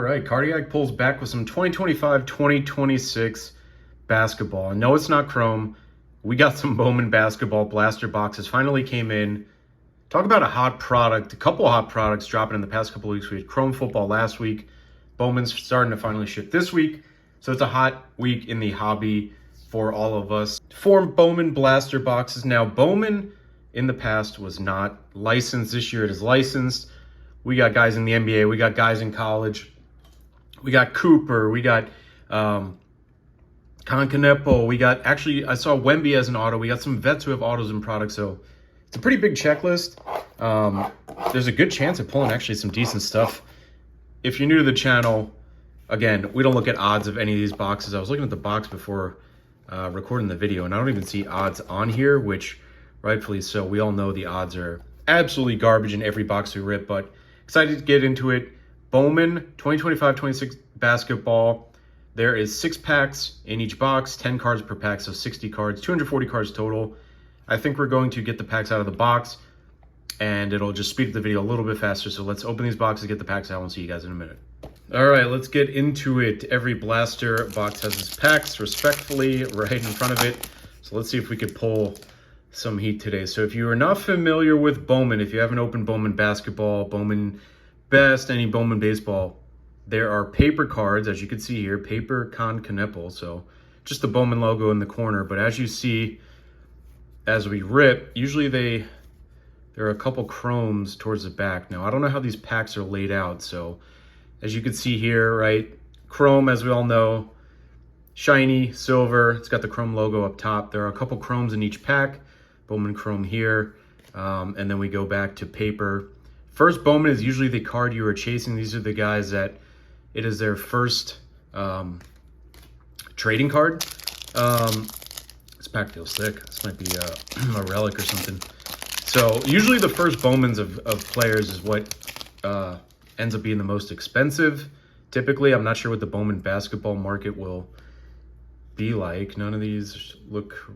right, Cardiac pulls back with some 2025-2026 basketball. I know it's not chrome. We got some Bowman basketball blaster boxes finally came in. Talk about a hot product, a couple of hot products dropping in the past couple of weeks. We had chrome football last week. Bowman's starting to finally ship this week. So it's a hot week in the hobby for all of us. 4 Bowman blaster boxes. Now, Bowman in the past was not licensed. This year it is licensed. We got guys in the NBA. We got guys in college. We got Cooper. We got 𝐾𝐿. We got, actually, I saw Wemby as an auto. We got some vets who have autos and products. So it's a pretty big checklist. There's a good chance of pulling actually some decent stuff. If you're new to the channel, again, we don't look at odds of any of these boxes. I was looking at the box before recording the video, and I don't even see odds on here, which rightfully so. We all know the odds are absolutely garbage in every box we rip, but excited to get into it. Bowman 2025-26 basketball. There is 6 packs in each box, 10 cards per pack, so 60 cards, 240 cards total. I think we're going to get the packs out of the box, and it'll just speed up the video a little bit faster. So let's open these boxes, get the packs out, and we'll see you guys in a minute. All right, let's get into it. Every blaster box has its packs respectfully right in front of it. So let's see if we could pull some heat today. So if you are not familiar with Bowman, if you haven't opened Bowman basketball, Bowman best, any Bowman baseball, there are paper cards, as you can see here, paper 𝐾𝐿. So just the Bowman logo in the corner. But as you see, as we rip, usually there are a couple chromes towards the back. Now, I don't know how these packs are laid out. So as you can see here, right, chrome, as we all know, shiny, silver. It's got the chrome logo up top. There are a couple chromes in each pack. Bowman chrome here. And then we go back to paper. First Bowman is usually the card you are chasing. These are the guys that it is their first trading card. This pack feels thick. This might be a relic or something. So usually the first Bowmans of players is what ends up being the most expensive. Typically, I'm not sure what the Bowman basketball market will be like. None of these look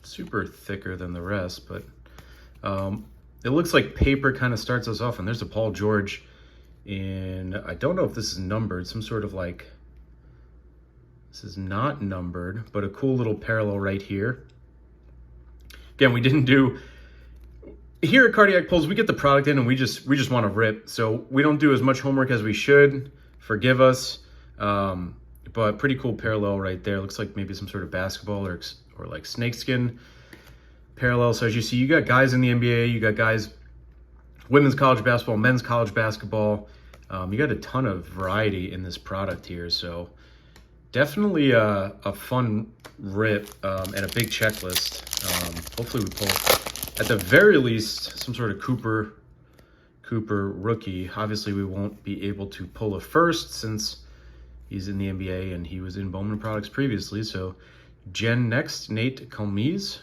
super thicker than the rest, but it looks like paper kind of starts us off. And there's a Paul George in, I don't know if this is numbered, some sort of like, this is not numbered, but a cool little parallel right here. Again, we didn't do, here at Cardiac Pulls, we get the product in and we just want to rip. So we don't do as much homework as we should. Forgive us. But pretty cool parallel right there. Looks like maybe some sort of basketball or like snakeskin parallel. So as you see, you got guys in the NBA, you got guys, women's college basketball, men's college basketball. You got a ton of variety in this product here. So definitely a fun rip and a big checklist. Hopefully we pull, at the very least, some sort of Cooper rookie. Obviously we won't be able to pull a first since he's in the NBA and he was in Bowman products previously. So Gen next, 𝐜𝐡𝐚𝐬,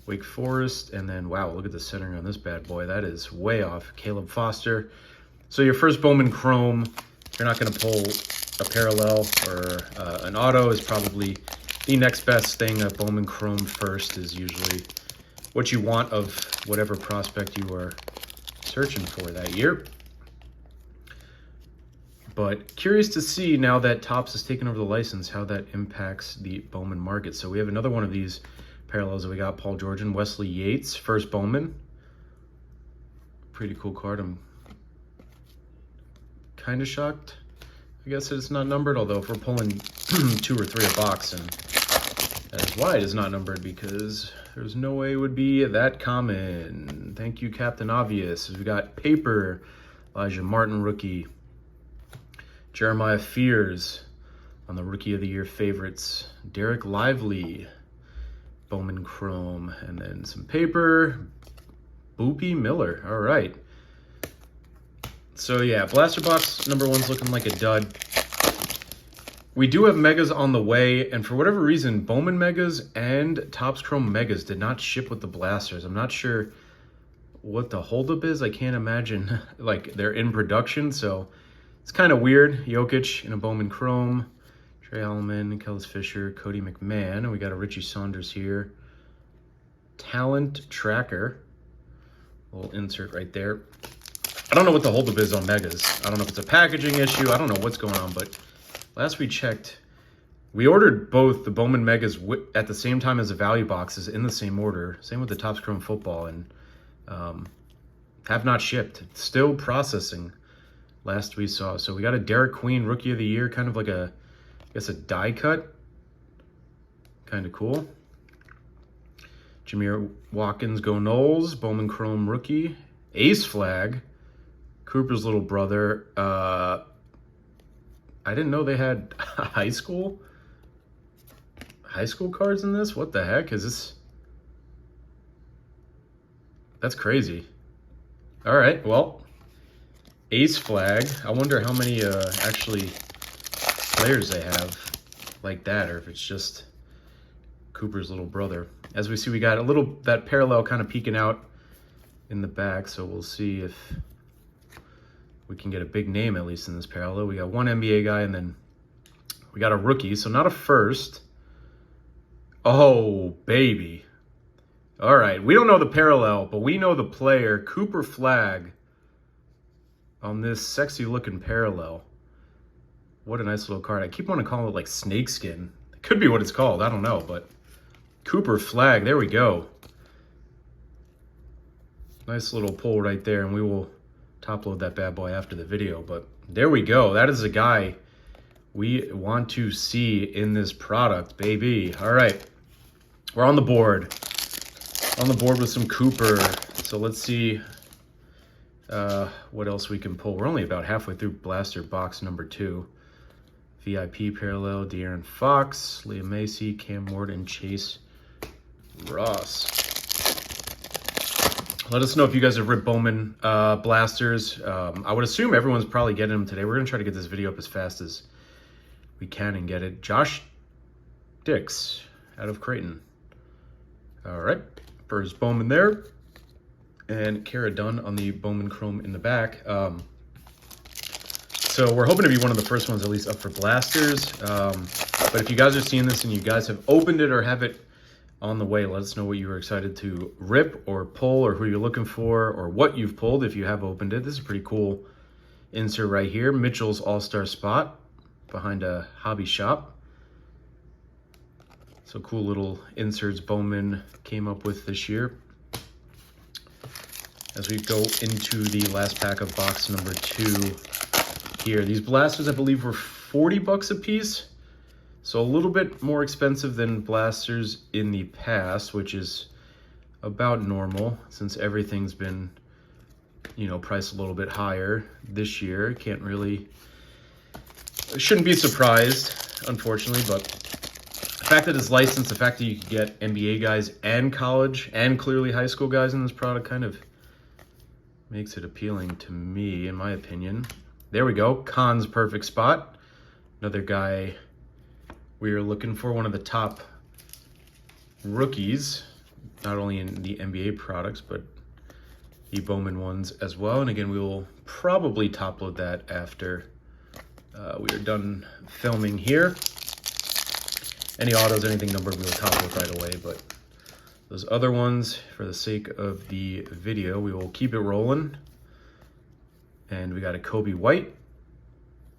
Wake Forest, and then, wow, look at the centering on this bad boy. That is way off. Caleb Foster. So your first Bowman chrome, you're not going to pull a parallel or an auto is probably the next best thing. A Bowman chrome first is usually what you want of whatever prospect you are searching for that year. But curious to see now that Topps has taken over the license, how that impacts the Bowman market. So we have another one of these parallels that we got, Paul George and Wesley Yates, first Bowman. Pretty cool card. I'm kind of shocked, I guess, that it's not numbered, although if we're pulling 2 or 3 a box, and that is why it is not numbered, because there's no way it would be that common. Thank you, Captain Obvious. We got paper, Elijah Martin rookie, Jeremiah Fears on the Rookie of the Year favorites, Derek Lively, Bowman chrome, and then some paper, Boopy Miller. All right. So yeah, blaster box number 1's looking like a dud. We do have megas on the way, and for whatever reason, Bowman megas and Topps Chrome megas did not ship with the blasters. I'm not sure what the holdup is. I can't imagine like they're in production, so it's kind of weird. Jokic in a Bowman chrome, Trey Allman, Kellis Fisher, Cody McMahon, and we got a Richie Saunders here. Talent tracker, little insert right there. I don't know what the holdup is on Megas. I don't know if it's a packaging issue. I don't know what's going on, but last we checked, we ordered both the Bowman Megas at the same time as the value boxes in the same order. Same with the Topps Chrome Football, and have not shipped. Still processing last we saw. So we got a Derek Queen Rookie of the Year, kind of like a, I guess a die cut. Kind of cool. Jameer Watkins Go Knowles, Bowman Chrome Rookie. Ace Flag, Cooper's little brother. I didn't know they had high school cards in this. What the heck is this? That's crazy. All right, well, Ace Flag. I wonder how many actually players they have like that, or if it's just Cooper's little brother. As we see, we got a little, that parallel kind of peeking out in the back, so we'll see if we can get a big name at least in this parallel. We got one NBA guy, and then we got a rookie, so not a first. Oh, baby. All right, we don't know the parallel, but we know the player. Cooper Flag on this sexy looking parallel. What a nice little card. I keep wanting to call it like snakeskin. It could be what it's called, I don't know, but Cooper Flag, there we go. Nice little pull right there, and we will top load that bad boy after the video, but there we go. That is a guy we want to see in this product, baby. All right, we're on the board. On the board with some Cooper. So let's see what else we can pull. We're only about halfway through blaster box number 2. VIP parallel, De'Aaron Fox, Liam Macy, Cam Morton, Chase Ross. Let us know if you guys have ripped Bowman blasters. I would assume everyone's probably getting them today. We're going to try to get this video up as fast as we can and get it. Josh Dix out of Creighton. All right. First Bowman there. And Kara Dunn on the Bowman Chrome in the back. So we're hoping to be one of the first ones at least up for blasters. But if you guys are seeing this and you guys have opened it or have it on the way, let us know what you were excited to rip or pull, or who you're looking for, or what you've pulled if you have opened it. This is a pretty cool insert right here. Mitchell's All-Star spot behind a hobby shop. So cool little inserts Bowman came up with this year. As we go into the last pack of box number 2 here. These blasters, I believe, were $40 a piece. So a little bit more expensive than blasters in the past, which is about normal since everything's been, you know, priced a little bit higher this year. Can't really, shouldn't be surprised, unfortunately, but the fact that it's licensed, the fact that you can get NBA guys and college and clearly high school guys in this product kind of makes it appealing to me, in my opinion. There we go, Khan's perfect spot. Another guy we are looking for, one of the top rookies, not only in the NBA products, but the Bowman ones as well. And again, we will probably top load that after we are done filming here. Any autos, anything numbered, we will top load right away, but those other ones, for the sake of the video, we will keep it rolling. And we got a Kobe White,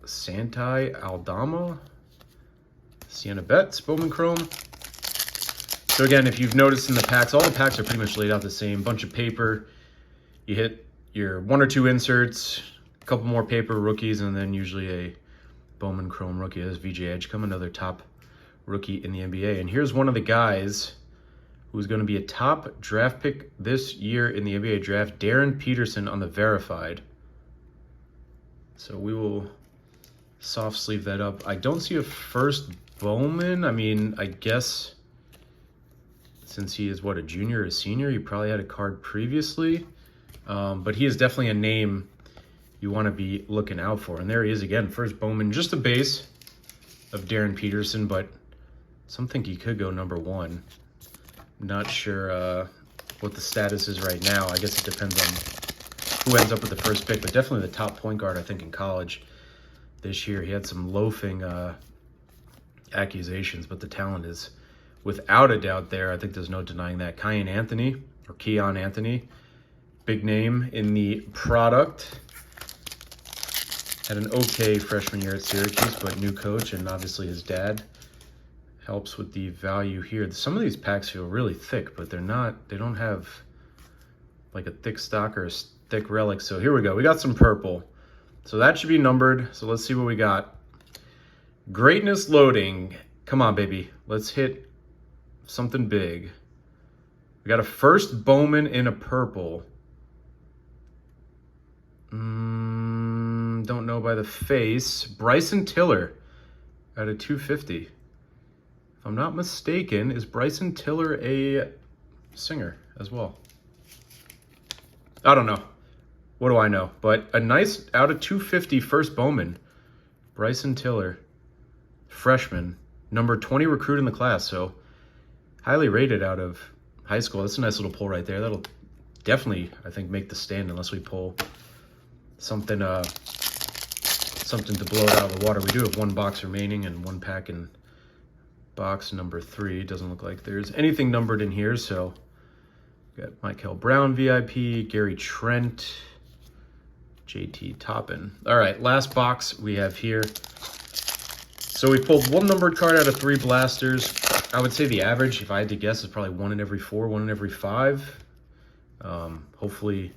Santi Aldama, Sienna Betts, Bowman Chrome. So again, if you've noticed in the packs, all the packs are pretty much laid out the same. Bunch of paper. You hit your 1 or 2 inserts, a couple more paper rookies, and then usually a Bowman Chrome rookie. There's 𝐕𝐺ℎ𝐾𝐭, another top rookie in the NBA. And here's one of the guys who's going to be a top draft pick this year in the NBA draft, Darren Peterson on the verified. So we will soft sleeve that up. I don't see a first Bowman. I mean, I guess since he is, what, a junior or a senior, he probably had a card previously. But he is definitely a name you want to be looking out for. And there he is again, first Bowman, just a base of Darren Peterson, but some think he could go number 1. Not sure what the status is right now. I guess it depends on who ends up with the first pick, but definitely the top point guard, I think, in college this year. He had some loafing accusations, but the talent is without a doubt there. I think there's no denying that. Keon Anthony, big name in the product. Had an okay freshman year at Syracuse, but new coach and obviously his dad helps with the value here. Some of these packs feel really thick, but they don't have like a thick stock or a thick relic. So here we go. We got some purple. So that should be numbered. So let's see what we got. Greatness loading. Come on, baby. Let's hit something big. We got a first Bowman in a purple. Don't know by the face. Bryson Tiller at a 250. If I'm not mistaken, is Bryson Tiller a singer as well? I don't know. What do I know? But a nice out of 250 first Bowman. Bryson Tiller, freshman, number 20 recruit in the class. So highly rated out of high school. That's a nice little pull right there. That'll definitely, I think, make the stand unless we pull something something to blow it out of the water. We do have one box remaining and one pack in box number 3. Doesn't look like there's anything numbered in here, so got Michael Brown VIP, Gary Trent, JT Toppin. All right, last box we have here. So we pulled one numbered card out of 3 blasters. I would say the average, if I had to guess, is probably 1 in every 4, 1 in every 5. Hopefully,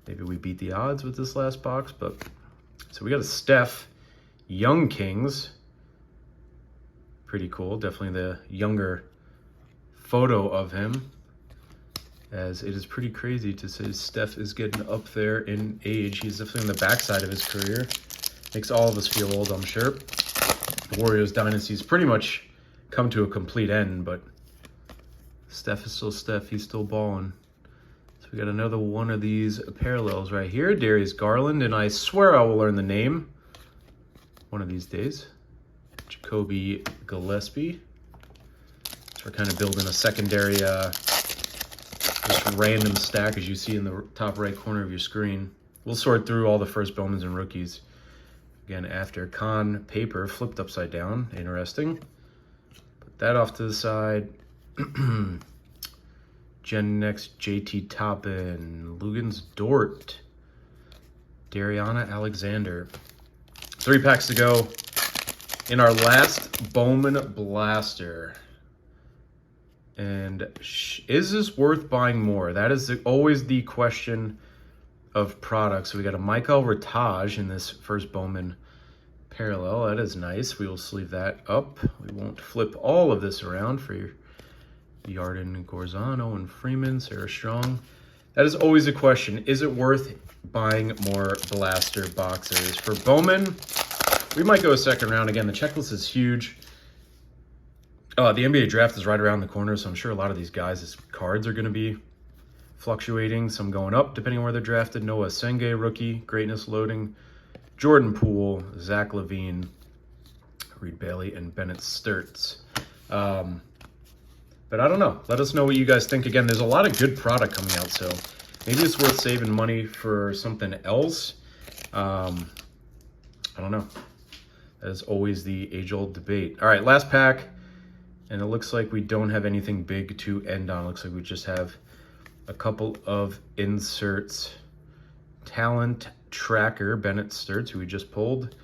maybe we beat the odds with this last box. But so we got a 𝐟𝐨𝐫𝐿 Pretty cool. Definitely the younger photo of him, as it is pretty crazy to say Steph is getting up there in age. He's definitely on the backside of his career. Makes all of us feel old, I'm sure. The Warriors dynasty's pretty much come to a complete end, but Steph is still Steph. He's still balling. So we got another one of these parallels right here. Darius Garland, and I swear I will learn the name one of these days. Jacoby Gillespie. So we're kind of building a secondary just random stack, as you see in the top right corner of your screen. We'll sort through all the first Bowmans and rookies again after. Con paper flipped upside down. Interesting. Put that off to the side. Gen next, JT Toppin, Lugens Dort, Dariana Alexander. 3 packs to go in our last Bowman blaster. And is this worth buying more? That is always the question of products. So we got a Michael Rataj in this first Bowman parallel. That is nice. We will sleeve that up. We won't flip all of this around for your 𝐼𝐻𝐻𝐿 Gorzano and Freeman, Sarah Strong. That is always a question. Is it worth buying more blaster boxes? For Bowman, we might go a second round. Again, the checklist is huge. The NBA draft is right around the corner, so I'm sure a lot of these guys' cards are going to be fluctuating. Some going up, depending on where they're drafted. Noah Senge, rookie, greatness loading. Jordan Poole, Zach LaVine, Reed Bailey, and Bennett Sturts. But I don't know. Let us know what you guys think. Again, there's a lot of good product coming out, so maybe it's worth saving money for something else. I don't know. That is always the age-old debate. All right, last pack. And it looks like we don't have anything big to end on. It looks like we just have a couple of inserts. Talent Tracker, Bennett Sturts, who we just pulled.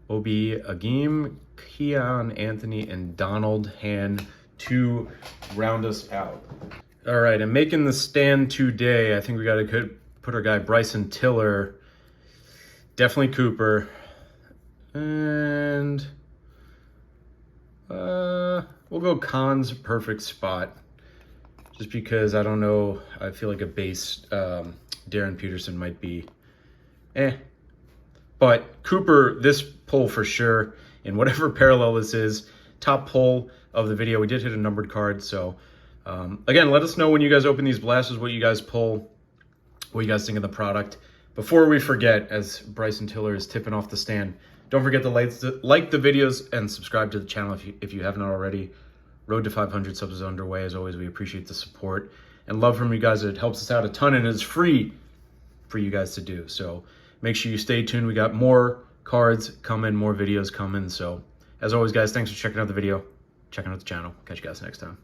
Obi Agim, Keon Anthony, and Donald Han to round us out. All right, and making the stand today, I think we got to put our guy Bryson Tiller, definitely Cooper, and we'll go Khan's perfect spot, just because I don't know, I feel like a base Darren Peterson might be but Cooper, this pull for sure, in whatever parallel this is, top pull of the video. We did hit a numbered card, so again, let us know when you guys open these blasters, what you guys pull, what you guys think of the product. Before we forget, as Bryson Tiller is tipping off the stand, don't forget to like the videos and subscribe to the channel if you haven't already. Road to 500 subs is underway. As always, we appreciate the support and love from you guys. It helps us out a ton, and it's free for you guys to do. So make sure you stay tuned. We got more cards coming, more videos coming. So as always, guys, thanks for checking out the video, checking out the channel. Catch you guys next time.